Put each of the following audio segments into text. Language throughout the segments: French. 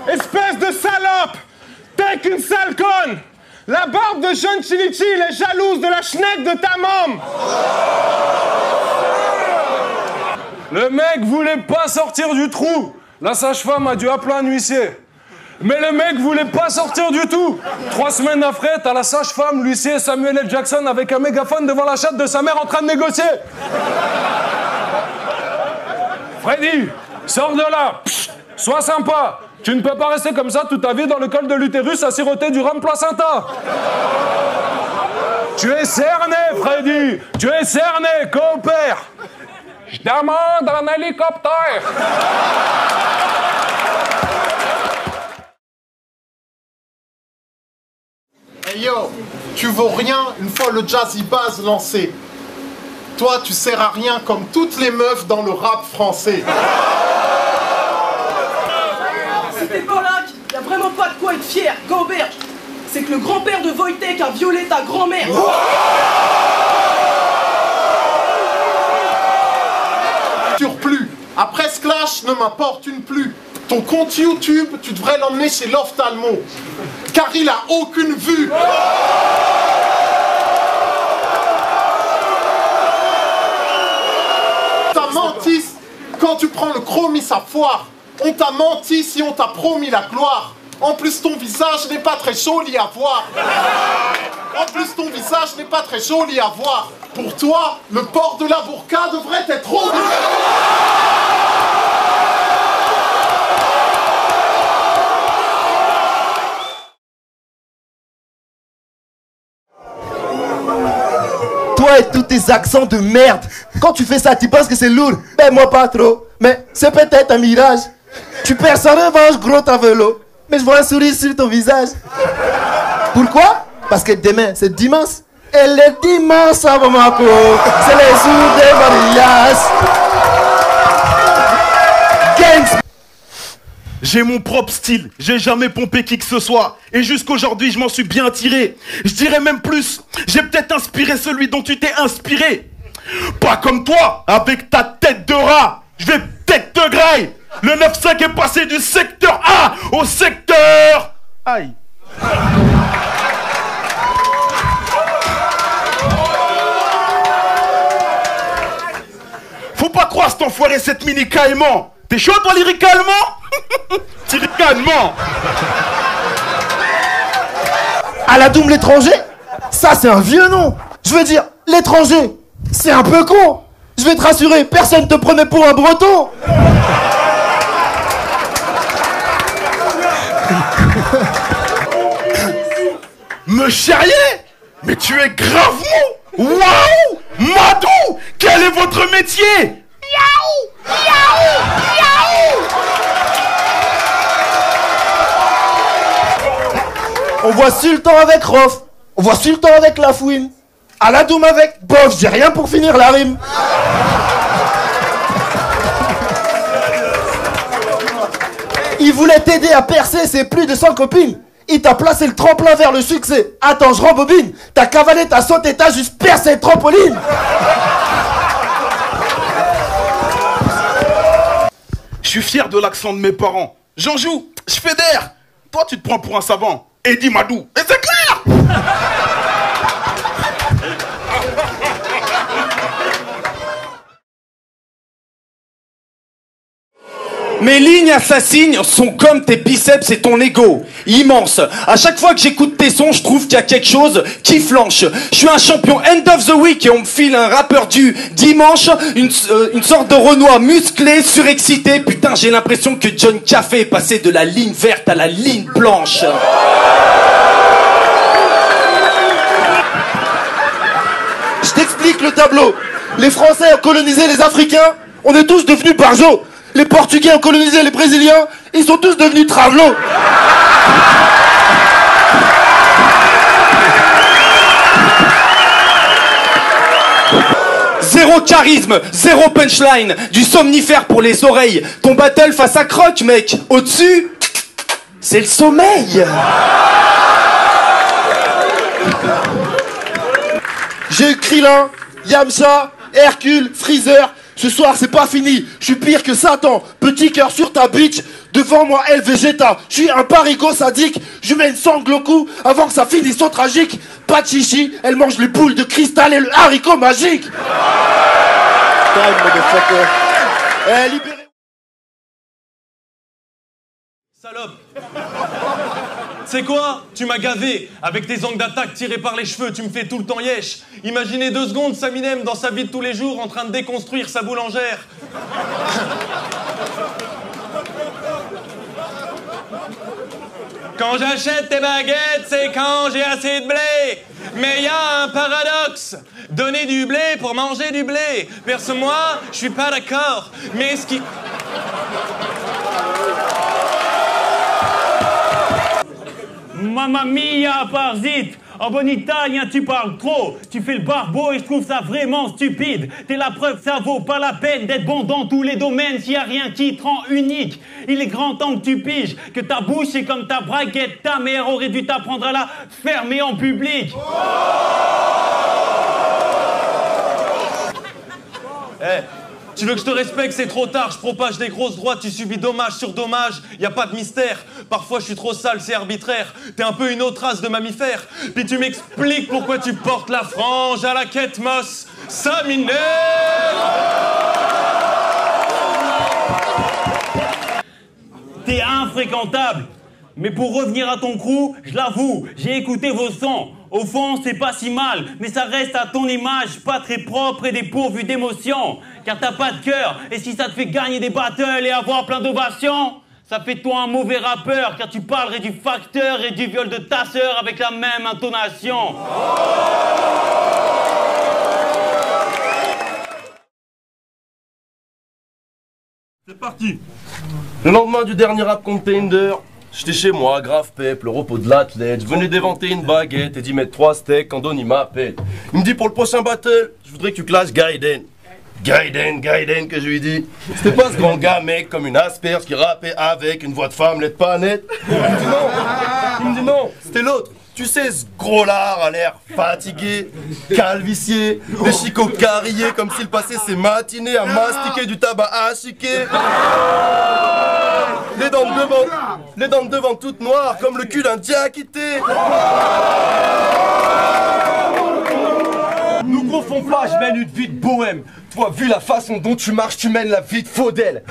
Espèce de salope! T'es qu'une sale conne! La barbe de John Chilichi, elle est jalouse de la schneck de ta môme! Le mec voulait pas sortir du trou. La sage-femme a dû appeler un huissier. Mais le mec voulait pas sortir du tout. 3 semaines après, t'as la sage-femme, l'huissier Samuel L. Jackson avec un mégaphone devant la chatte de sa mère en train de négocier. Freddy, sors de là. Psst, sois sympa. Tu ne peux pas rester comme ça toute ta vie dans le col de l'utérus à siroter du rhum placenta. Tu es cerné, Freddy. Tu es cerné. Coopère. Je demande un hélicoptère. Hey yo, tu vaux rien une fois le Jazzy Bass lancé. Toi, tu sers à rien comme toutes les meufs dans le rap français. C'était Polak, y a vraiment pas de quoi être fier, Gamberge. C'est que le grand-père de Wojtek a violé ta grand-mère. Surplus. Après ce clash, ne m'importune plus. Ton compte YouTube, tu devrais l'emmener chez l'ophtalmo. Car il a aucune vue. T'as menti quand tu prends le chromie, ça foire. On t'a menti si on t'a promis la gloire. En plus, ton visage n'est pas très joli à voir. En plus, ton visage n'est pas très joli à voir. Pour toi, le port de la burqa devrait être obligatoire. Toi et tous tes accents de merde. Quand tu fais ça, tu penses que c'est lourd. Ben moi pas trop. Mais c'est peut-être un mirage. Tu perds sans revanche, gros travelo. Mais je vois un sourire sur ton visage. Pourquoi? Parce que demain, c'est dimanche. Et le dimanche à Bamako, c'est les jours des mariages. Gangs. J'ai mon propre style, j'ai jamais pompé qui que ce soit. Et jusqu'aujourd'hui, je m'en suis bien tiré. Je dirais même plus, j'ai peut-être inspiré celui dont tu t'es inspiré. Pas comme toi, avec ta tête de rat. Je vais peut-être te graille. Le 9-5 est passé du secteur A au secteur... Aïe. Faut pas croire cet enfoiré, cette mini caïman. T'es chaud toi lyricalement? Lyricalement. Aladoum l'étranger? Ça c'est un vieux nom. Je veux dire, l'étranger, c'est un peu con. Je vais te rassurer, personne te prenait pour un breton. Me charrier? Mais tu es gravement. Waouh! Madou! Quel est votre métier? Miaou! Miaou! Miaou! On voit Sultan avec Rof. On voit Sultan avec Lafouine. Aladoum avec bof, j'ai rien pour finir la rime. Il voulait t'aider à percer ses plus de 100 copines. Il t'a placé le tremplin vers le succès. Attends, je rembobine. T'as cavalé, t'as sauté, t'as juste percé le trampoline. Je suis fier de l'accent de mes parents. J'en joue, je fais d'air. Toi, tu te prends pour un savant. Eddie Madou. Et c'est clair! Mes lignes assassines sont comme tes biceps et ton ego. Immense. À chaque fois que j'écoute tes sons, je trouve qu'il y a quelque chose qui flanche. Je suis un champion end of the week et on me file un rappeur du dimanche. Une sorte de Renoir musclé, surexcité. Putain, j'ai l'impression que John Café est passé de la ligne verte à la ligne blanche. Je t'explique le tableau. Les Français ont colonisé les Africains. On est tous devenus barjots. Les Portugais ont colonisé les Brésiliens, ils sont tous devenus travelots. Zéro charisme, zéro punchline, du somnifère pour les oreilles. Ton battle face à Croc, mec. Au-dessus, c'est le sommeil. J'ai eu Krillin, Yamcha, Hercule, Freezer. Ce soir, c'est pas fini. Je suis pire que Satan. Petit cœur sur ta bitch. Devant moi, elle Vegeta. Je suis un parigo sadique. Je mets une sangle au cou avant que ça finisse son tragique. Pas de chichi, elle mange les boules de cristal et le haricot magique. Time, motherfucker. Libérez. Salope. C'est quoi? Tu m'as gavé. Avec tes angles d'attaque tirés par les cheveux, tu me fais tout le temps yesh. Imaginez 2 secondes Saminem dans sa vie de tous les jours en train de déconstruire sa boulangère. Quand j'achète tes baguettes, c'est quand j'ai assez de blé. Mais y a un paradoxe. Donner du blé pour manger du blé. Perso, moi, je suis pas d'accord. Mais ce qui... Mamma mia, Parzit! En bon italien, tu parles trop. Tu fais le barbeau et je trouve ça vraiment stupide. T'es la preuve, ça vaut pas la peine d'être bon dans tous les domaines s'il y a rien qui te rend unique. Il est grand temps que tu piges que ta bouche est comme ta braguette. Ta mère aurait dû t'apprendre à la fermer en public. Tu veux que je te respecte, c'est trop tard, je propage des grosses droites, tu subis dommage sur dommage, y a pas de mystère. Parfois je suis trop sale, c'est arbitraire, t'es un peu une autre race de mammifères. Puis tu m'expliques pourquoi tu portes la frange à la quête mosse. Ça m'énerve. T'es infréquentable. Mais pour revenir à ton crew, je l'avoue, j'ai écouté vos sons. Au fond, c'est pas si mal, mais ça reste à ton image, pas très propre et dépourvu d'émotion. Car t'as pas de cœur, et si ça te fait gagner des battles et avoir plein d'ovations, ça fait de toi un mauvais rappeur, car tu parlerais du facteur et du viol de ta sœur avec la même intonation. C'est parti. Le lendemain du dernier rap contender, j'étais chez moi, grave pep, le repos de l'athlète. Je venais d'éventer une baguette et d'y mettre 3 steaks quand Donny m'appelle. Il me dit pour le prochain battle, je voudrais que tu clashes Gaiden. Gaiden, que je lui dis. C'était pas ce grand gars, mec, comme une asperge qui rappait avec une voix de femme, l'aide pas nette. Il me dit non, c'était l'autre. Tu sais, ce gros lard a l'air fatigué, calvicié, des chicots carriés comme s'il passait ses matinées à mastiquer du tabac à chiquer. Les dents de devant toutes noires comme le cul d'un diakité. Nous confond pas, je mène une vie de bohème. Toi, vu la façon dont tu marches, tu mènes la vie de Faudel.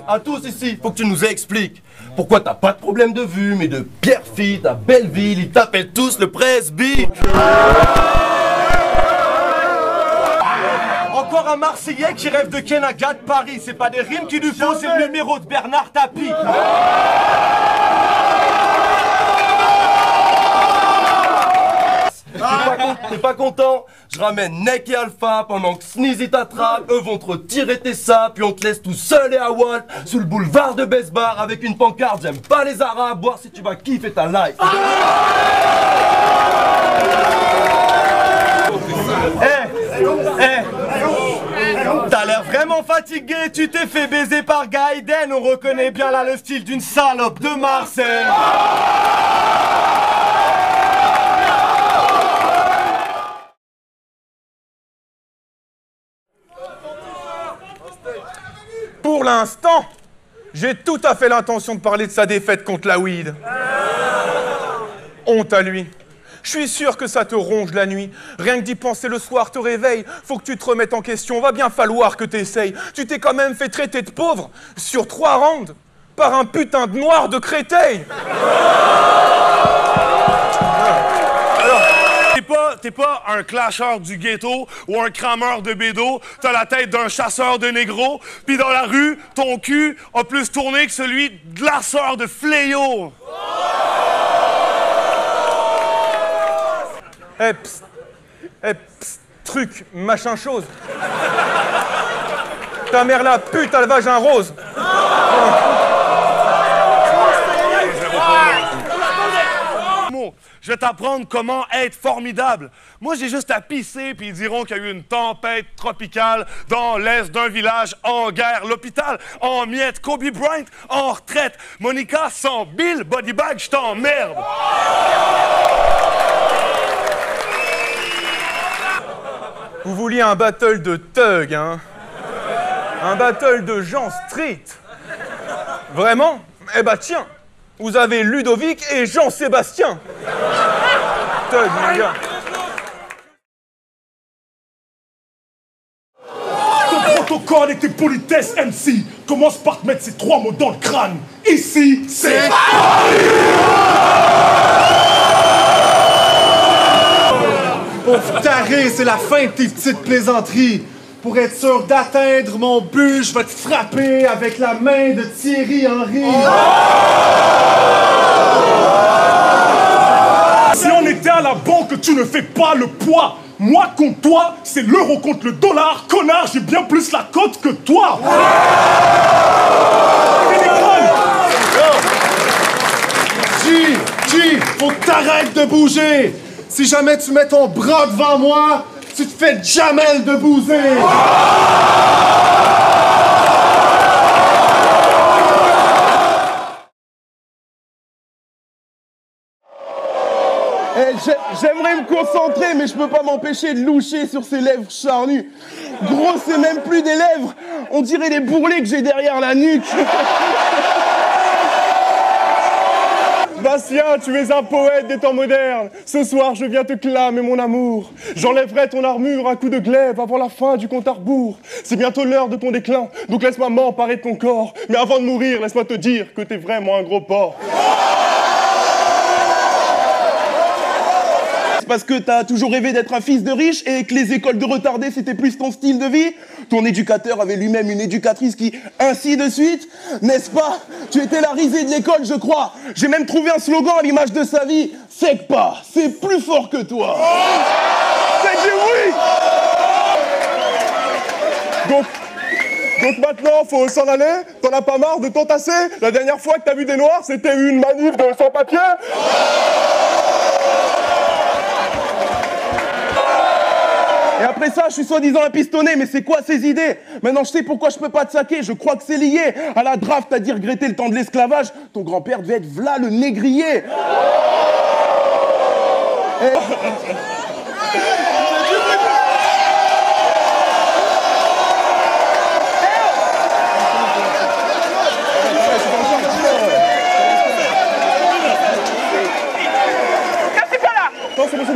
À tous ici, faut que tu nous expliques pourquoi t'as pas de problème de vue, mais de Pierrefitte à Belleville, ils t'appellent tous le presby. Encore un Marseillais qui rêve de Kenaga de Paris. C'est pas des rimes qu'il lui faut, c'est le numéro de Bernard Tapie. T'es pas content? Je ramène Neck et Alpha pendant que Sneezy t'attrape. Eux vont te retirer tes sapes, puis on te laisse tout seul et à Walt sous le boulevard de Besbar avec une pancarte. J'aime pas les arabes, voir si tu vas kiffer ta life. T'as l'air vraiment fatigué, tu t'es fait baiser par Gaiden. On reconnaît bien là le style d'une salope de Marseille. Pour l'instant, j'ai tout à fait l'intention de parler de sa défaite contre la weed. Honte à lui. Je suis sûr que ça te ronge la nuit. Rien que d'y penser le soir te réveille. Faut que tu te remettes en question. Va bien falloir que t'essayes. Tu t'es quand même fait traiter de pauvre sur 3 rounds par un putain de noir de Créteil. T'es pas un clasheur du ghetto ou un crameur de bédo, t'as la tête d'un chasseur de négros, pis dans la rue, ton cul a plus tourné que celui de la sœur de fléau. Truc, machin chose. Ta mère la pute a le vagin rose. Je vais t'apprendre comment être formidable. Moi, j'ai juste à pisser, puis ils diront qu'il y a eu une tempête tropicale dans l'est d'un village en guerre. L'hôpital en miettes, Kobe Bryant en retraite. Monica sans Bill, body bag, je t'emmerde. Vous vouliez un battle de thug, hein? Un battle de Jean Street. Vraiment? Eh bah tiens, vous avez Ludovic et Jean-Sébastien. Thug, mon gars. Ton protocole et tes politesses, MC, commence par te mettre ces 3 mots dans le crâne. Ici, c'est... Pauvre taré, c'est la fin de tes petites plaisanteries. Pour être sûr d'atteindre mon but, je vais te frapper avec la main de Thierry Henry. Si on était à la banque, tu ne fais pas le poids. Moi contre toi, c'est l'euro contre le dollar. Connard, j'ai bien plus la cote que toi. G, faut que t'arrêtes de bouger. Si jamais tu mets ton bras devant moi, tu te fais Jamel de bouser. J'aimerais me concentrer, mais je peux pas m'empêcher de loucher sur ses lèvres charnues. Gros, c'est même plus des lèvres, on dirait les bourrelets que j'ai derrière la nuque. Bastien, tu es un poète des temps modernes. Ce soir, je viens te clamer mon amour. J'enlèverai ton armure à coups de glaive avant la fin du compte à rebours. C'est bientôt l'heure de ton déclin, donc laisse-moi m'emparer de ton corps. Mais avant de mourir, laisse-moi te dire que t'es vraiment un gros porc. Parce que t'as toujours rêvé d'être un fils de riche et que les écoles de retardés c'était plus ton style de vie. Ton éducateur avait lui-même une éducatrice qui, ainsi de suite, n'est-ce pas? Tu étais la risée de l'école, je crois. J'ai même trouvé un slogan à l'image de sa vie. C'est que pas, c'est plus fort que toi. C'est du oui. Donc maintenant, faut s'en aller. T'en as pas marre de t'entasser? La dernière fois que t'as vu des noirs, c'était une manif de sans-papiers. Et après ça, je suis soi-disant un pistonné, mais c'est quoi ces idées? Maintenant, je sais pourquoi je peux pas te saquer. Je crois que c'est lié à la draft, t'as dit regretter le temps de l'esclavage. Ton grand-père devait être v'là le négrier.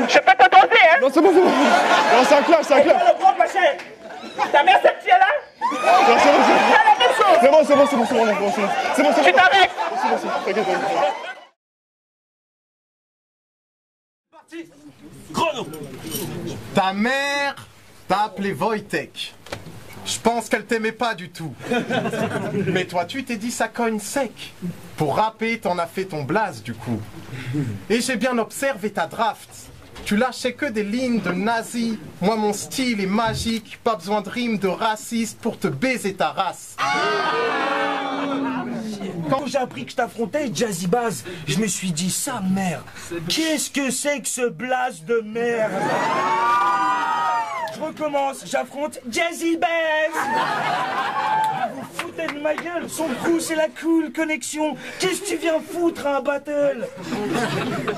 Je peux t'entendre, hein? Non, c'est bon. Non, c'est un clash, le gros machin. Ta mère, c'est qui est là? Non, c'est bon. C'est la même chose. C'est bon. Tu t'arrêtes. T'inquiète. Parti. Chrono. Ta mère t'a appelé Wojtek. Je pense qu'elle t'aimait pas du tout. Mais toi, tu t'es dit ça cogne sec. Pour rapper, t'en as fait ton blaze du coup. Et j'ai bien observé ta draft. Tu lâchais que des lignes de nazi. Moi, mon style est magique. Pas besoin de rimes de raciste pour te baiser ta race. Quand j'ai appris que je t'affrontais, Jazzy Baz, je me suis dit, sa mère, qu'est-ce que c'est que ce blaze de merde? Je recommence, j'affronte Jazzy Baz. Vous foutez de ma gueule, son coup c'est la cool connexion. Qu'est-ce que tu viens foutre à un battle?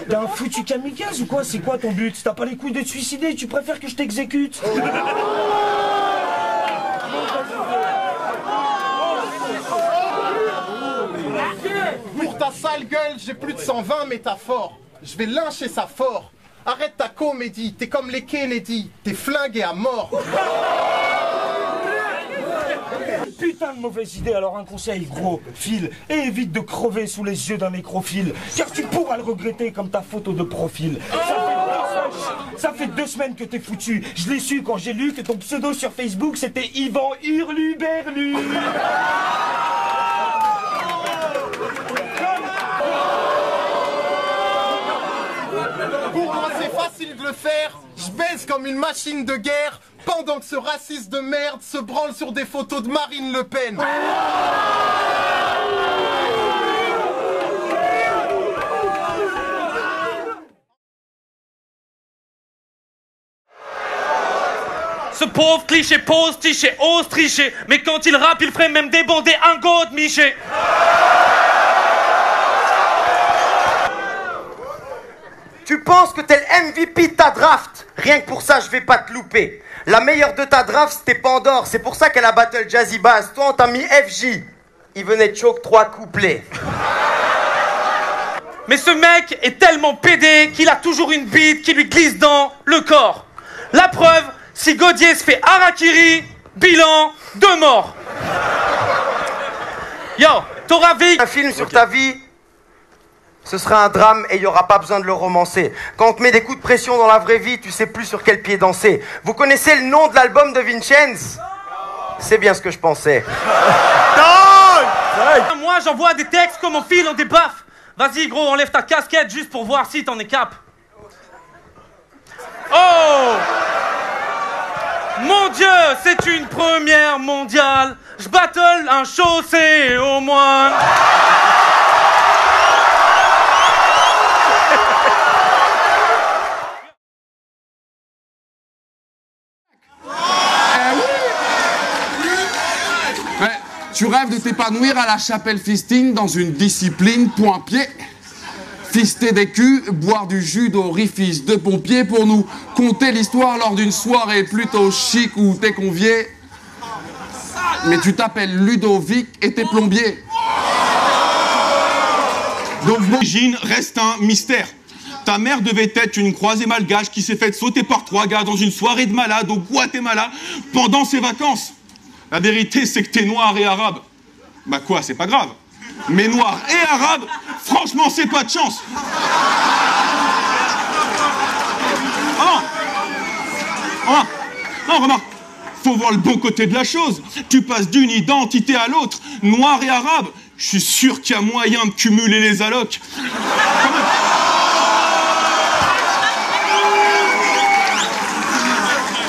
T'es un foutu kamikaze ou quoi? C'est quoi ton but? T'as pas les couilles de te suicider, tu préfères que je t'exécute? Pour ta sale gueule, j'ai plus de 120 métaphores. Je vais lyncher ça fort. Arrête ta comédie, t'es comme les Kennedy, t'es flingué à mort. Putain de mauvaise idée, alors un conseil gros, file, et évite de crever sous les yeux d'un nécrophile, car tu pourras le regretter comme ta photo de profil. Ça fait 2 semaines que t'es foutu, je l'ai su quand j'ai lu que ton pseudo sur Facebook c'était Yvan Hurluberlu. Pour moi c'est facile de le faire, je baise comme une machine de guerre, pendant que ce raciste de merde se branle sur des photos de Marine Le Pen. Ce pauvre cliché pose tricher, ose tricher, mais quand il rappe, il ferait même débander un go de Miché. Tu penses que t'es le MVP de ta draft? Rien que pour ça, je vais pas te louper. La meilleure de ta draft, c'était Pandore. C'est pour ça qu'elle a battle Jazzy Bass. Toi, on t'a mis FJ. Il venait de choke 3 couplets. Mais ce mec est tellement pédé qu'il a toujours une bite qui lui glisse dans le corps. La preuve, si Gaudier se fait harakiri, bilan 2 morts. Yo, t'auras vu un film sur ta vie, ce sera un drame et il n'y aura pas besoin de le romancer. Quand on te met des coups de pression dans la vraie vie, tu sais plus sur quel pied danser. Vous connaissez le nom de l'album de Vincenz? C'est bien ce que je pensais. Moi, j'envoie des textes comme on file en des baffes. Vas-y, gros, enlève ta casquette juste pour voir si t'en es cap. Oh! Mon Dieu, c'est une première mondiale. Je battle un chaussé au moins. Tu rêves de t'épanouir à la chapelle fisting dans une discipline point-pied. Fister des culs, boire du jus d'orifice de pompier pour nous conter l'histoire lors d'une soirée plutôt chic où t'es convié. Mais tu t'appelles Ludovic et t'es plombier. Donc l'origine reste un mystère. Ta mère devait être une croisée malgache qui s'est faite sauter par 3 gars dans une soirée de malade au Guatemala pendant ses vacances. La vérité, c'est que t'es noir et arabe. Bah quoi, c'est pas grave. Mais noir et arabe, franchement, c'est pas de chance. Non, remarque, faut voir le bon côté de la chose. Tu passes d'une identité à l'autre, noir et arabe. Je suis sûr qu'il y a moyen de cumuler les allocs.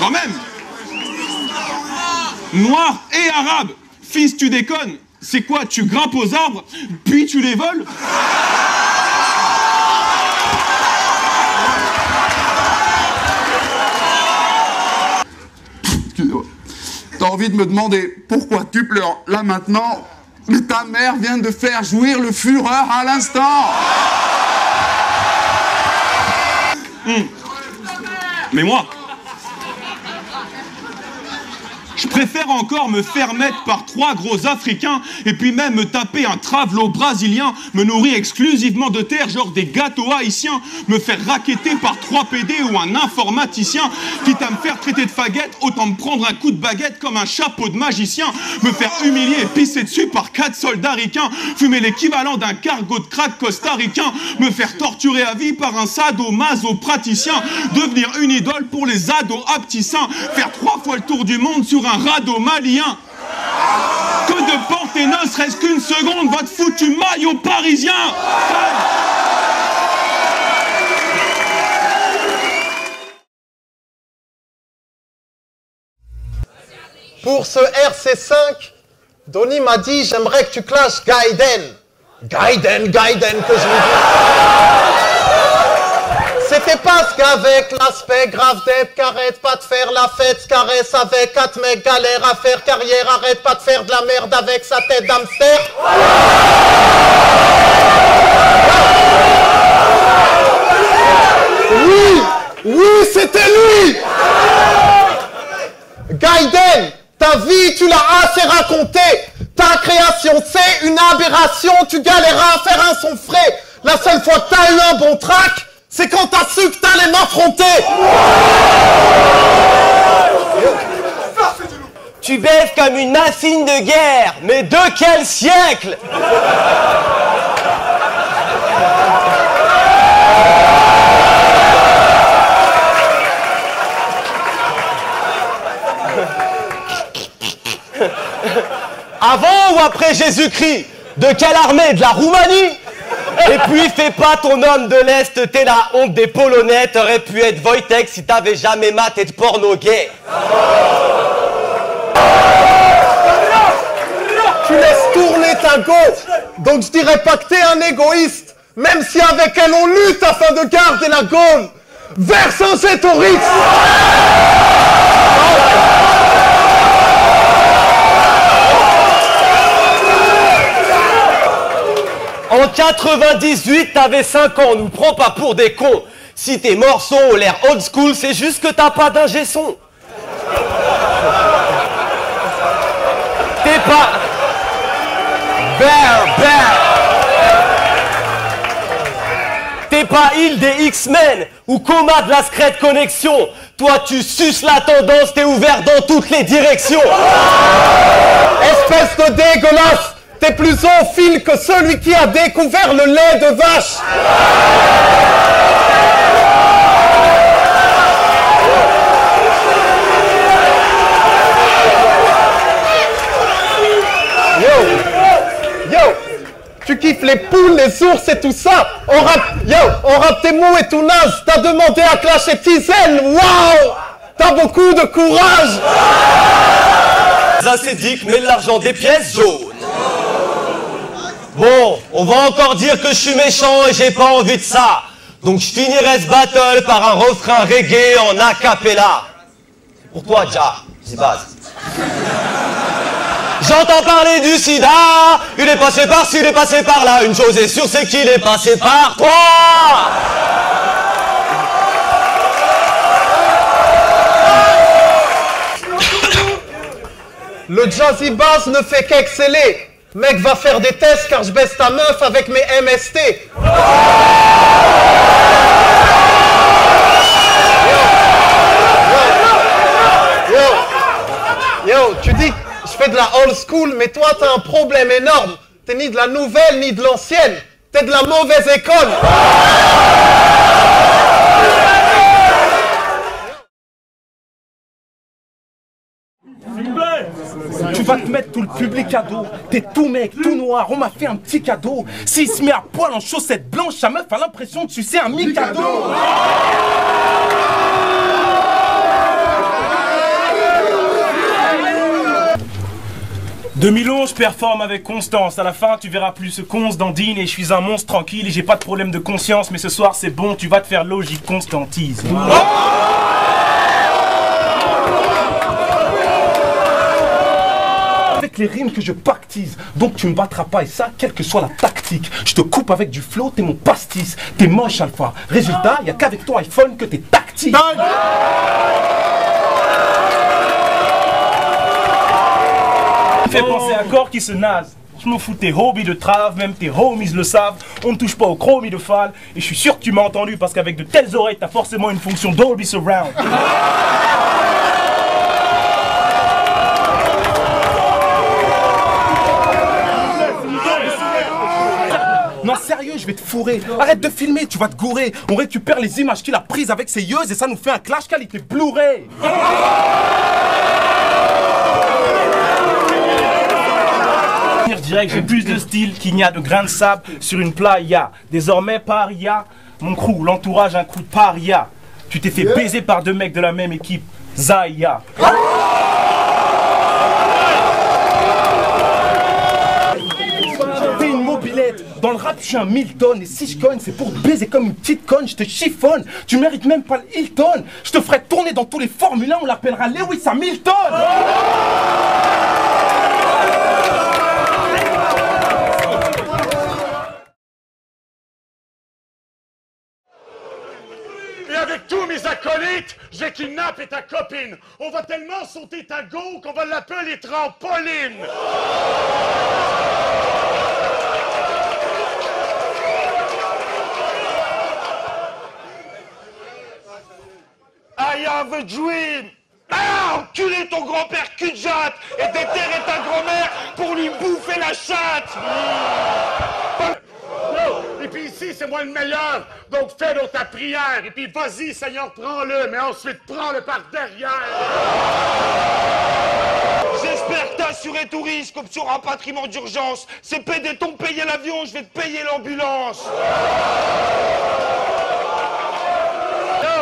Quand même. Noir et arabe. Fils, tu déconnes. C'est quoi, tu grimpes aux arbres, puis tu les voles? T'as envie de me demander pourquoi tu pleures là maintenant, mais ta mère vient de faire jouir le fureur à l'instant. Mais moi, je préfère encore me faire mettre par 3 gros Africains et puis même me taper un travelo brésilien, me nourrir exclusivement de terre, genre des gâteaux haïtiens, me faire racketter par 3 PD ou un informaticien, quitte à me faire traiter de faguette, autant me prendre un coup de baguette comme un chapeau de magicien, me faire humilier et pisser dessus par 4 soldats ricains, fumer l'équivalent d'un cargo de crack costaricain, me faire torturer à vie par un sadomaso-praticien, devenir une idole pour les ados aptissants, faire 3 fois le tour du monde sur un radeau malien. Que de porter ne serait-ce qu'une seconde votre foutu maillot parisien. Pour ce RC5, Donny m'a dit j'aimerais que tu clashes Gaiden. Gaiden que je lui dis. C'était parce qu'avec l'aspect grave d'être qu'arrête pas de faire la fête, caresse avec 4 mecs galère à faire carrière, arrête pas de faire de la merde avec sa tête d'hamster. Oui, c'était lui. Gaiden, ta vie tu l'as assez racontée. Ta création c'est une aberration, tu galéras à faire un son frais. La seule fois que t'as eu un bon track, c'est quand t'as su que t'allais m'affronter. Tu baises comme une machine de guerre, mais de quel siècle? Avant ou après Jésus-Christ? De quelle armée? De la Roumanie? Et puis fais pas ton homme de l'Est, t'es la honte des Polonais, t'aurais pu être Wojtek si t'avais jamais maté de porno gay. Tu laisses tourner ta go, donc je dirais pas que t'es un égoïste, même si avec elle on lutte afin de garder la Gaule. Vercingétorix. En 98, t'avais 5 ans, nous prends pas pour des cons. Si tes morceaux ont l'air old school, c'est juste que t'as pas d'ingé son. pas... Bear. T'es pas Hill des X-Men ou Coma de la Secret Connection. Toi, tu suces la tendance, t'es ouvert dans toutes les directions. Espèce de dégueulasse, t'es plus zoophile que celui qui a découvert le lait de vache. Yo, tu kiffes les poules, les ours et tout ça. On rappe tes mots et tout naze. T'as demandé à Clash et Tizen. Waouh, t'as beaucoup de courage. Acédique, mais l'argent des pièces jaunes. Bon, on va encore dire que je suis méchant et j'ai pas envie de ça. Donc je finirai ce battle par un refrain reggae en a cappella. Pour toi, Ja, c'est base. J'entends parler du sida, il est passé par-ci, il est passé par-là. Une chose est sûre, c'est qu'il est passé par toi. Le Jazzy Bass ne fait qu'exceller. Mec, va faire des tests car je baisse ta meuf avec mes MST. Yo, tu dis, je fais de la old school, mais toi t'as un problème énorme. T'es ni de la nouvelle ni de l'ancienne. T'es de la mauvaise école. Tu vas te mettre tout le public à dos. T'es tout mec, tout noir, on m'a fait un petit cadeau. S'il se met à poil en chaussettes blanches, sa meuf a l'impression de sucer un mi-cadeau. 2011, je performe avec constance. À la fin, tu verras plus ce qu'on se dandine et je suis un monstre tranquille et j'ai pas de problème de conscience. Mais ce soir, c'est bon, tu vas te faire logique constantise. Avec les rimes que je pactise, donc tu me battras pas et ça, quelle que soit la tactique. Je te coupe avec du flow, t'es mon pastis. T'es moche alpha. Résultat, y a qu'avec ton iPhone que t'es tactique. Fais penser à un corps qui se nase. Je me fous tes hobbies de trave, même tes homies le savent. On ne touche pas au chromie de Fall. Et je suis sûr que tu m'as entendu parce qu'avec de telles oreilles, t'as forcément une fonction Dolby Surround. Non sérieux, je vais te fourrer. Arrête de filmer, tu vas te gourer. On récupère les images qu'il a prises avec ses yeux et ça nous fait un clash qualité Blu-ray. Je dirais que j'ai plus de style qu'il n'y a de grains de sable sur une playa. Désormais paria, mon crew, l'entourage un coup de paria. Tu t'es fait baiser par deux mecs de la même équipe, Zaya. T'es une mobilette, dans le rap je suis un Milton. Et si je cogne c'est pour te baiser comme une petite conne, je te chiffonne. Tu mérites même pas le Hilton. Je te ferai tourner dans tous les Formule 1, on l'appellera Lewis Hamilton. Et avec tous mes acolytes, j'ai kidnappé ta copine. On va tellement sauter ta go qu'on va l'appeler Trampoline. I have a dream. Ah, enculé ton grand-père cul de jatte et déterrer ta grand-mère pour lui bouffer la chatte. Et puis ici, c'est moi le meilleur. Donc fais donc ta prière. Et puis vas-y, Seigneur, prends-le. Mais ensuite, prends-le par derrière. J'espère que t'as assuré tout risque, option rapatriement d'urgence. C'est PD ton payer l'avion, je vais te payer l'ambulance.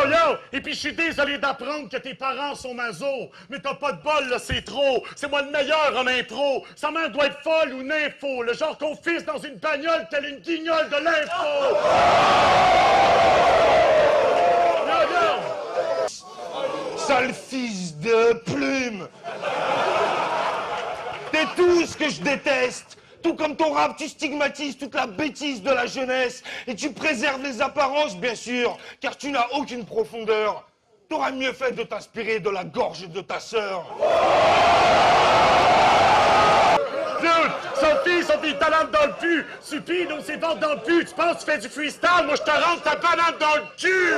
Yo! Et puis je suis désolé d'apprendre que tes parents sont masos. Mais t'as pas de bol, là, c'est trop. C'est moi le meilleur en intro. Sa mère doit être folle ou nympho. Le genre qu'on fisse dans une bagnole telle une guignole de l'info. Yo! Sale fils de plume. T'es tout ce que je déteste. Tout comme ton rap, tu stigmatises toute la bêtise de la jeunesse et tu préserves les apparences, bien sûr, car tu n'as aucune profondeur. T'aurais mieux fait de t'inspirer de la gorge de ta sœur. Catrice, on dit ta langue dans le cul. Stupide, on s'évente dans le cul. Tu penses que tu fais du freestyle? Moi, je te rentre ta banane dans le cul,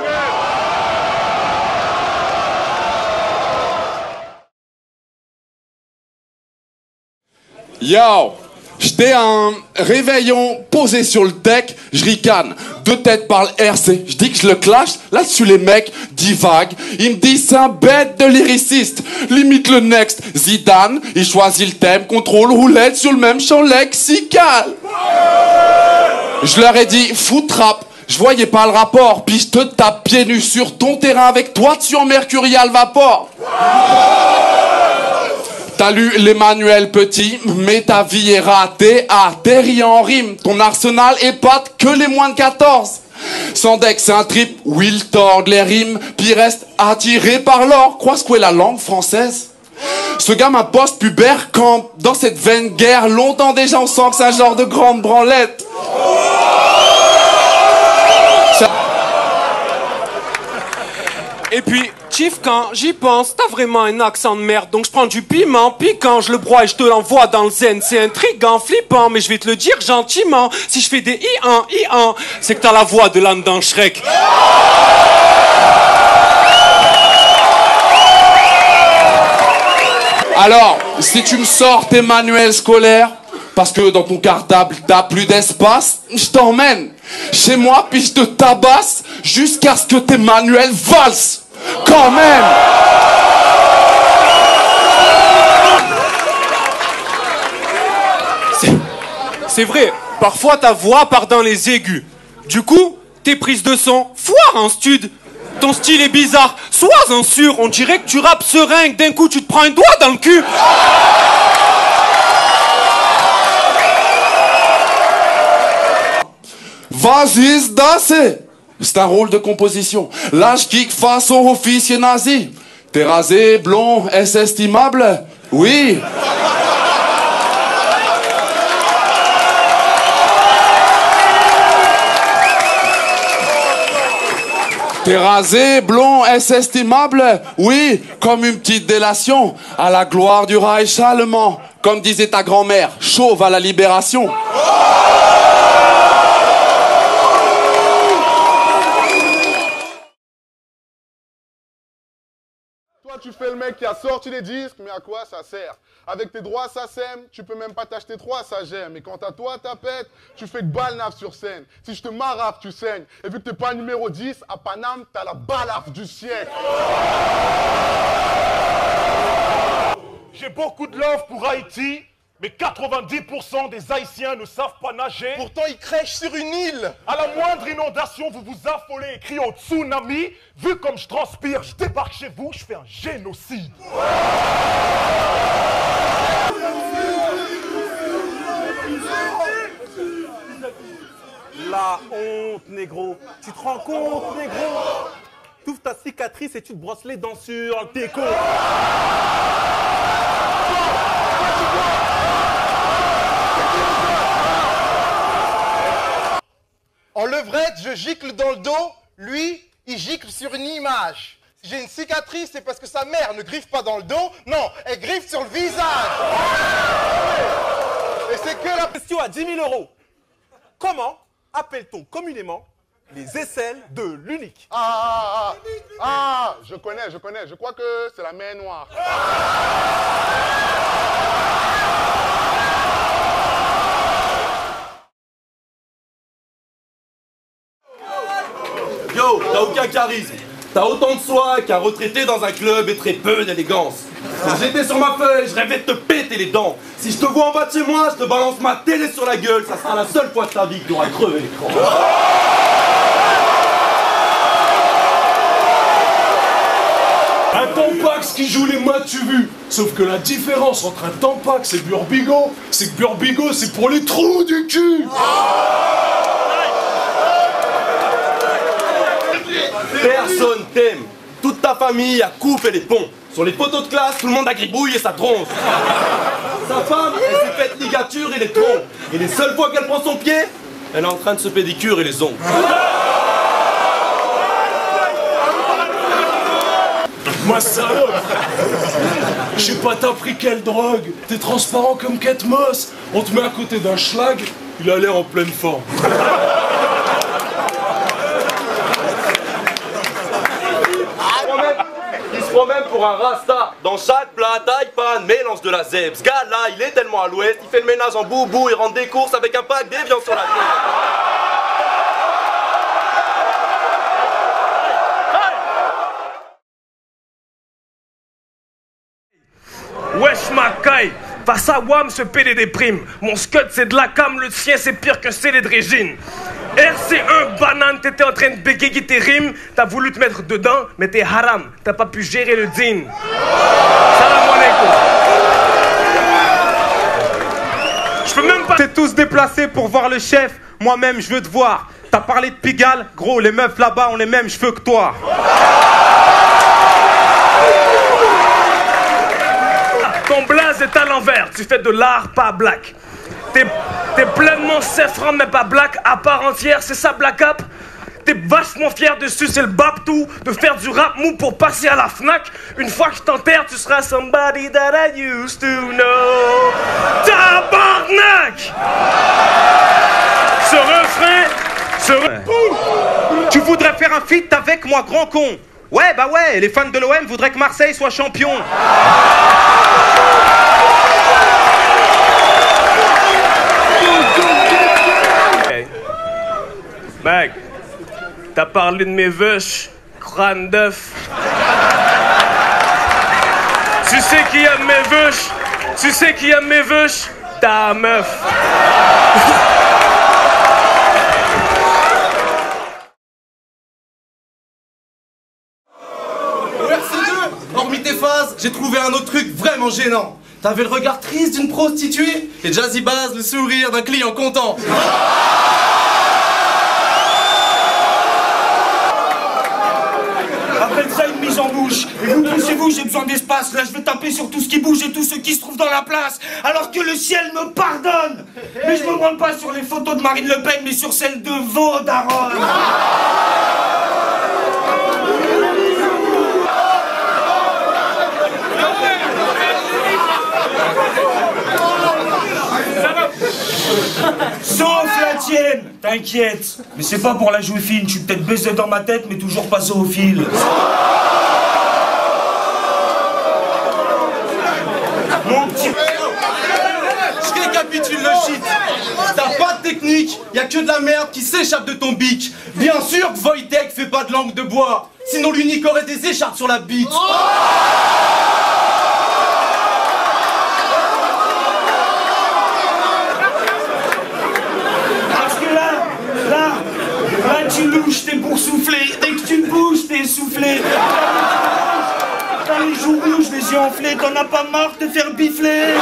Yo, j'étais à un réveillon posé sur le deck, je ricane, 2 têtes parlent RC, je dis que je le clash, là-dessus les mecs divaguent, ils me disent c'est un bête de lyriciste, limite le next, Zidane, il choisit le thème, contrôle roulette sur le même champ lexical. Je leur ai dit foot rap, je voyais pas le rapport, puis je te tape pieds nus sur ton terrain avec toiture mercurial vapor. T'as lu l'Emmanuel Petit, mais ta vie est ratée, atterri en rime. Ton arsenal épate que les moins de 14. Sandex, c'est un trip où il tord les rimes, puis reste attiré par l'or. Crois ce qu'est la langue française? Ce gars m'a post-pubère quand, dans cette vaine guerre, longtemps déjà on sent que c'est un genre de grande branlette. Et puis, Chief, quand j'y pense, t'as vraiment un accent de merde. Donc je prends du piment piquant, je le broie et je te l'envoie dans le zen. C'est intriguant, flippant, mais je vais te le dire gentiment. Si je fais des i-an, c'est que t'as la voix de l'âne dans Shrek. Alors, si tu me sors tes manuels scolaires, parce que dans ton cartable t'as plus d'espace, je t'emmène chez moi puis je te tabasse jusqu'à ce que tes manuels valsent. Quand même. C'est vrai, parfois ta voix part dans les aigus. Du coup, tes prises de son foire en stud. Ton style est bizarre, sois-en sûr, on dirait que tu rappes serein, d'un coup tu te prends un doigt dans le cul. Vas-y, c'est c'est un rôle de composition. Là, je kick face au officier nazi. T'es rasé, blond, est-ce estimable? Oui. T'es rasé, blond, est-ce estimable? Oui, comme une petite délation à la gloire du Reich allemand. Comme disait ta grand-mère, chauve à la libération. Toi, tu fais le mec qui a sorti les disques, mais à quoi ça sert? Avec tes droits, ça sème, tu peux même pas t'acheter 3, ça gère. Mais quant à toi, ta pète, tu fais que balnaf sur scène. Si je te marave, tu saignes. Et vu que t'es pas numéro 10, à Paname, t'as la balafre du siècle. J'ai beaucoup de love pour Haïti, mais 90% des Haïtiens ne savent pas nager. Pourtant, ils crèchent sur une île. À la moindre inondation, vous vous affolez et criez au tsunami. Vu comme je transpire, je débarque chez vous, je fais un génocide. La honte, négro. Tu te rends compte, négro? T'ouvres ta cicatrice et tu te brosses les dents sur tes con. En levrette, je gicle dans le dos, lui, il gicle sur une image. Si j'ai une cicatrice, c'est parce que sa mère ne griffe pas dans le dos, non, elle griffe sur le visage. Et c'est que la question à 10 000 €. Comment appelle-t-on communément les aisselles de l'unique? Je connais, je crois que c'est la mer Noire. Yo, t'as aucun charisme. T'as autant de soi qu'un retraité dans un club et très peu d'élégance. Si j'étais sur ma feuille, je rêvais de te péter les dents. Si je te vois en bas de chez moi, je te balance ma télé sur la gueule. Ça sera la seule fois de ta vie que tu auras crevé l'écran. Un Tampax qui joue les matchs vus. Sauf que la différence entre un Tampax et Burbigo, c'est que Burbigo, c'est pour les trous du cul. Personne t'aime. Toute ta famille a coupé les ponts. Sur les poteaux de classe, tout le monde a gribouille et ça tronche. Sa femme, elle s'est faite ligature et les troncs. Et les seules fois qu'elle prend son pied, elle est en train de se pédicure et les ongles. Ma salope! Je sais pas t'as pris quelle drogue? T'es transparent comme Kate Moss. On te met à côté d'un schlag, il a l'air en pleine forme. Il se prend même pour un rasta. Dans chaque plat, taille pan, mélange de la zèbre. Ce gars-là, il est tellement à l'ouest, il fait le ménage en boubou, il rentre des courses avec un pack d'évian sur la tête. Wesh ma caille, face à WAM se pédé des primes. Mon scud c'est de la cam, le sien c'est pire que c'est de régine. RC1 banane, t'étais en train de bégayer tes rimes. T'as voulu te mettre dedans, mais t'es haram. T'as pas pu gérer le din. Salam alaikum. Je peux même pas. T'es tous déplacés pour voir le chef. Moi-même je veux te voir. T'as parlé de Pigalle, gros les meufs là-bas ont les mêmes cheveux que toi. Ton blaze est à l'envers, tu fais de l'art, pas black. T'es pleinement seffran mais pas black à part entière, c'est ça black up. T'es vachement fier de sucer le baptou, de faire du rap mou pour passer à la Fnac. Une fois que je t'enterre, tu seras somebody that I used to know. Tabarnak! Ce refrain... Tu voudrais faire un feat avec moi, grand con? Ouais, bah ouais, les fans de l'OM voudraient que Marseille soit champion. Hey. Mec, t'as parlé de mes veuches, crâne d'œuf. Tu sais qui aime mes veuches? Tu sais qui aime mes veuches? Ta meuf. Hormis tes phases, j'ai trouvé un autre truc vraiment gênant. T'avais le regard triste d'une prostituée et Jazzy Bass le sourire d'un client content. Appelle ça une mise en bouche. Et vous poussez-vous, j'ai besoin d'espace. Là, je vais taper sur tout ce qui bouge et tout ce qui se trouve dans la place. Alors que le ciel me pardonne. Mais je me branle pas sur les photos de Marine Le Pen, mais sur celles de vos darons. Sauf la tienne, t'inquiète. Mais c'est pas pour la jouer fine, je suis peut-être baisé dans ma tête, mais toujours pas zoophile. Mon petit... Je récapitule le shit. T'as pas de technique, y'a que de la merde qui s'échappe de ton bic. Bien sûr que Wojtek fait pas de langue de bois, sinon l'unique aurait des écharpes sur la bite. Là, tu louches, t'es boursouflé. Dès que tu bouges, t'es essoufflé. T'as les joues rouges, les yeux enflés. T'en as pas marre de te faire bifler.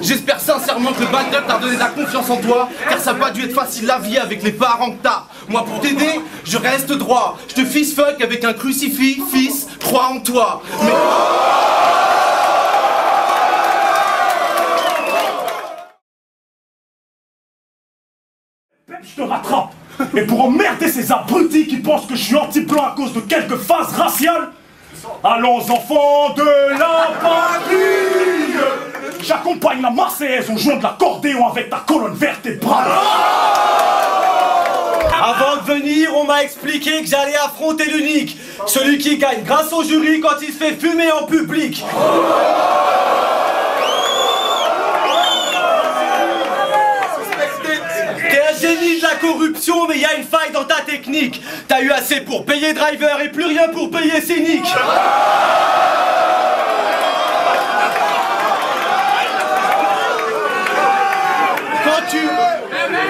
J'espère sincèrement que le bad t'a donné la confiance en toi, car ça n'a pas dû être facile la vie avec les parents que t'as. Moi pour t'aider, je reste droit. Je te fist fuck avec un crucifix, fils, crois en toi. Mais... Je te rattrape. Et pour emmerder ces abrutis qui pensent que je suis anti-blanc à cause de quelques phases raciales, allons enfants de la patrie. J'accompagne la Marseillaise au joint de l'accordéon avec ta colonne vertébrale. Avant de venir, on m'a expliqué que j'allais affronter l'unique, celui qui gagne grâce au jury quand il se fait fumer en public. T'es un génie de la corruption, mais y a une faille dans ta technique. T'as eu assez pour payer driver et plus rien pour payer cynique.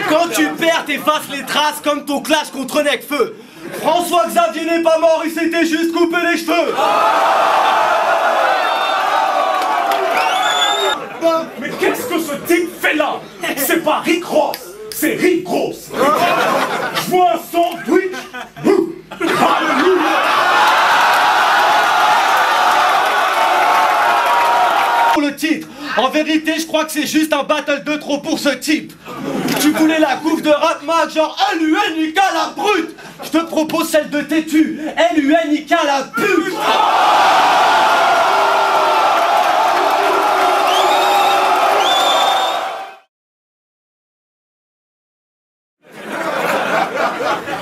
Quand tu perds, t'effaces les traces comme ton clash contre Necfeu. François Xavier n'est pas mort, il s'était juste coupé les cheveux. Mais qu'est-ce que ce type fait là? C'est pas Rick Ross, c'est Rick Gross. Je vois un sandwich. Pour le titre, en vérité. vérité, je crois que c'est juste un battle de trop pour ce type. Tu voulais la couve de rap mag, genre LUNIK la brute. Je te propose celle de têtu, LUNIK la pute.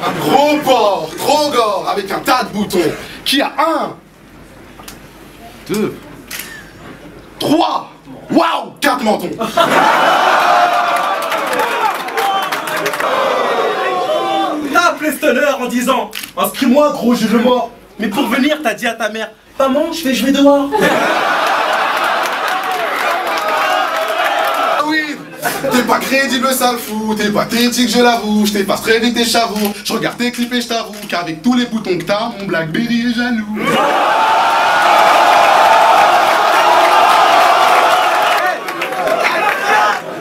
Un gros porc, trop gore, avec un tas de boutons, qui a 1, 2, 3, waouh, 4 mentons. T'as appelé Stoner en disant « Inscris-moi, gros, je le mort ». Mais pour venir, t'as dit à ta mère « Maman, je vais jouer dehors ». Oui, t'es pas crédible, sale fou, t'es pathétique, je l'avoue, je t'efface très vite tes chavoux, je regarde tes clips et je t'avoue qu'avec tous les boutons que t'as, mon Blackberry est jaloux.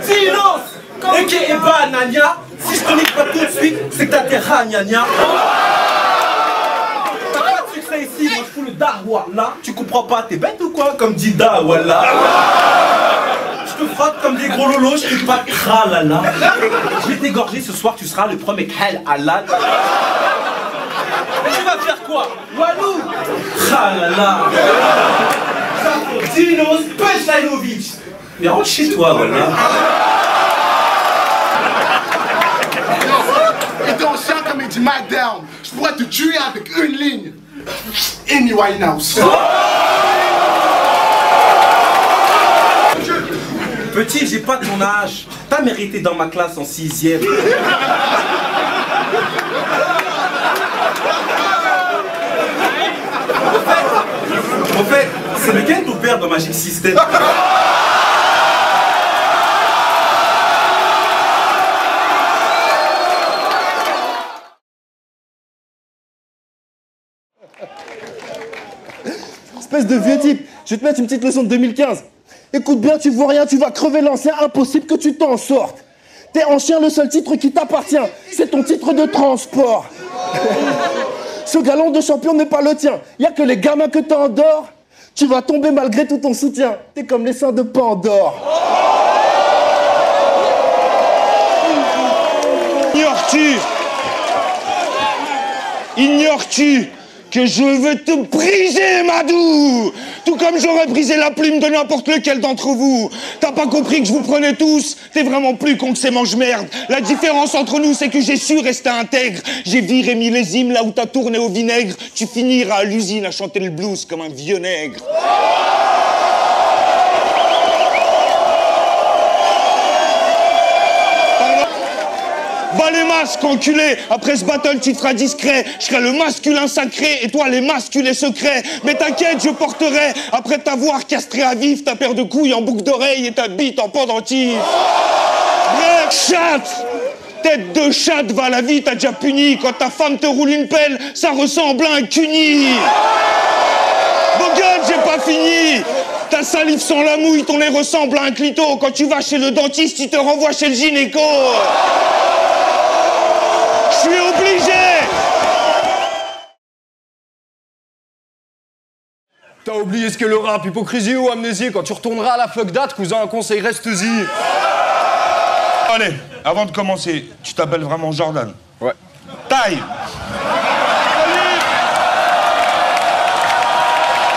Silence! Ok, et bah, Nania, si je te nique pas tout de suite, c'est que t'as tes rats, Nania. T'as pas de succès ici, moi je fous le darwa. Là, tu comprends pas, t'es bête ou quoi? Comme dit Da, voilà. Je te frotte comme des gros lolos, je te pas kralala. Je vais t'égorger ce soir, tu seras le premier khal alal. Tu vas faire quoi? Walou? Kralala. Dinos, Pejlanovic. Mais rentre chez toi, voilà. Et ton chien comme il dit Smackdown, je pourrais te tuer avec une ligne. Amy Winehouse. Petit, j'ai pas ton âge. T'as mérité dans ma classe en 6e. En fait, c'est lequel ton père dans Magic System? Espèce de vieux type, je vais te mettre une petite leçon de 2015. Écoute bien, tu vois rien, tu vas crever l'ancien, impossible que tu t'en sortes. T'es en chien, le seul titre qui t'appartient, c'est ton titre de transport. Ce galon de champion n'est pas le tien, y a que les gamins que t'endors. Tu vas tomber malgré tout ton soutien, t'es comme les seins de Pandore. Ignores-tu que je veux te briser, Madou? Tout comme j'aurais brisé la plume de n'importe lequel d'entre vous. T'as pas compris que je vous prenais tous? T'es vraiment plus con que ces mange-merde. La différence entre nous, c'est que j'ai su rester intègre. J'ai viré millésime là où t'as tourné au vinaigre. Tu finiras à l'usine à chanter le blues comme un vieux nègre. Bas les masques, enculé. Après ce battle, tu te feras discret. Je serai le masculin sacré et toi les masculés secrets. Mais t'inquiète, je porterai, après t'avoir castré à vif, ta paire de couilles en boucle d'oreille et ta bite en pendentif. Bref, chatte! Tête de chatte, va la vie, t'as déjà puni. Quand ta femme te roule une pelle, ça ressemble à un cuni. Bon gueule, j'ai pas fini. Ta salive sent la mouille, ton nez ressemble à un clito. Quand tu vas chez le dentiste, il te renvoie chez le gynéco. Je suis obligé. T'as oublié ce qu'est le rap, hypocrisie ou amnésie? Quand tu retourneras à la fuck date, cousin, un conseil, reste-y. Allez, avant de commencer, tu t'appelles vraiment Jordan? Ouais. Taille.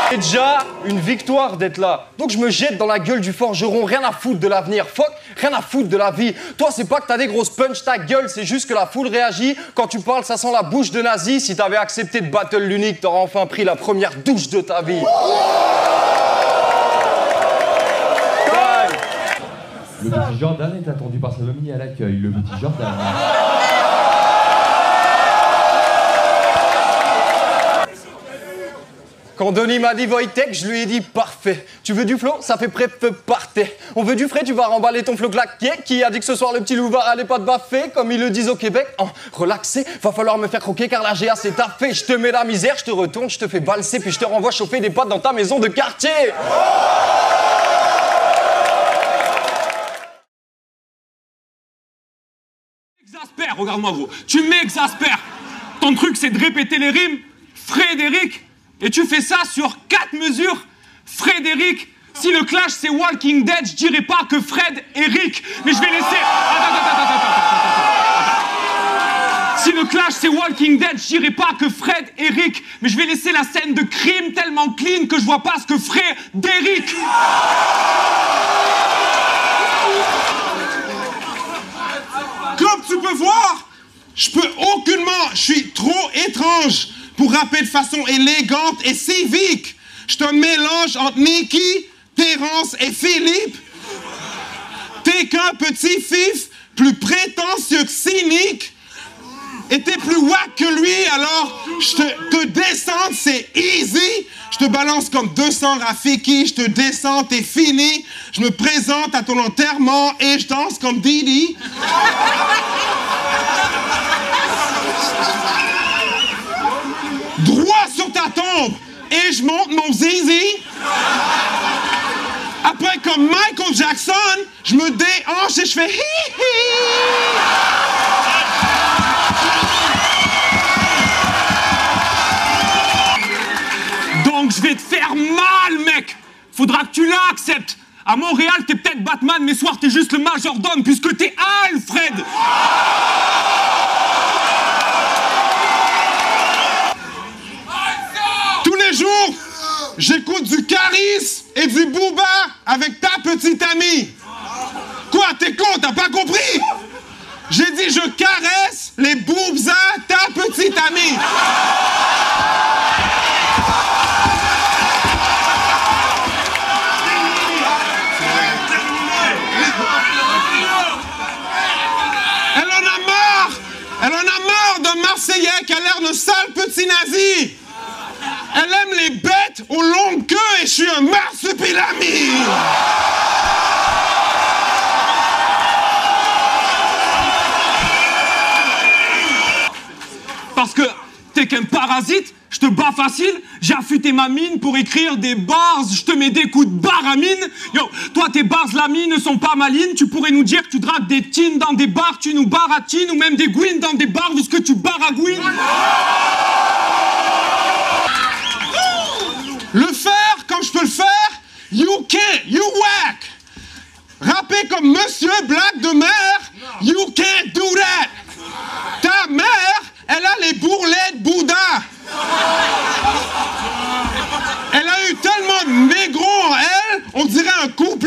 C'est déjà une victoire d'être là. Donc je me jette dans la gueule du forgeron, rien à foutre de l'avenir, fuck, rien à foutre de la vie. Toi c'est pas que t'as des grosses punch ta gueule, c'est juste que la foule réagit. Quand tu parles ça sent la bouche de nazi. Si t'avais accepté de battle l'unique, t'aurais enfin pris la première douche de ta vie. Le petit Jordan est attendu par sa mamie à l'accueil. Le petit Jordan. Quand Denis m'a dit Wojtek, je lui ai dit parfait. Tu veux du flow? Ça fait prêt parter. On veut du frais, tu vas remballer ton flow claqué. Qui a dit que ce soir le petit louvard allait pas te baffer? Comme ils le disent au Québec, relaxé, va falloir me faire croquer car la GA c'est taffé. Je te mets la misère, je te retourne, je te fais valser, puis je te renvoie chauffer des pâtes dans ta maison de quartier. M'exaspère, regarde-moi gros. Tu m'exaspères. Ton truc c'est de répéter les rimes. Frédéric. Et tu fais ça sur 4 mesures. Frédéric, Si le clash c'est Walking Dead, je dirais pas que Fred et Rick, mais je vais laisser... Si le clash c'est Walking Dead, je dirais pas que Fred et Rick, mais je vais laisser la scène de crime tellement clean que je vois pas ce que ferait Derrick. Comme tu peux voir, je suis trop étrange pour rapper de façon élégante et civique. Je te mélange entre Nicky, Terrence et Philippe. T'es qu'un petit fif, plus prétentieux que cynique. Et t'es plus wack que lui, alors je te descends, c'est easy. Je te balance comme 200 Rafiki, je te descends, t'es fini. Je me présente à ton enterrement et je danse comme Didi. Droit sur ta tombe et je monte mon zizi. Après, comme Michael Jackson, je me déhanche et je fais hi-hi. Donc je vais te faire mal, mec. Faudra que tu l'acceptes. À Montréal, t'es peut-être Batman, mais soir, t'es juste le majordome, puisque t'es Alfred. Tous les jours, j'écoute du Caris et du Booba avec ta petite amie. Quoi, t'es con, t'as pas compris? J'ai dit je caresse les boobs à ta petite amie. Elle en a marre d'un Marseillais qui a l'air d'un sale petit nazi. Elle aime les bêtes aux longues queues et je suis un marsupilami. Parce que t'es qu'un parasite, je te bats facile, j'ai affûté ma mine pour écrire des bars, je te mets des coups de barre à mine. Yo, toi tes bars la mine ne sont pas malines, tu pourrais nous dire que tu dragues des tines dans des bars, tu nous baratines, ou même des gouines dans des bars, vu ce que tu baragouines. Le faire comme je peux le faire, you can't, you whack. Rapper comme Monsieur Black de Mer, you can't do that. Ta mère, elle a les bourrelets de Bouddha. Elle a eu tellement de négros en elle, on dirait un couple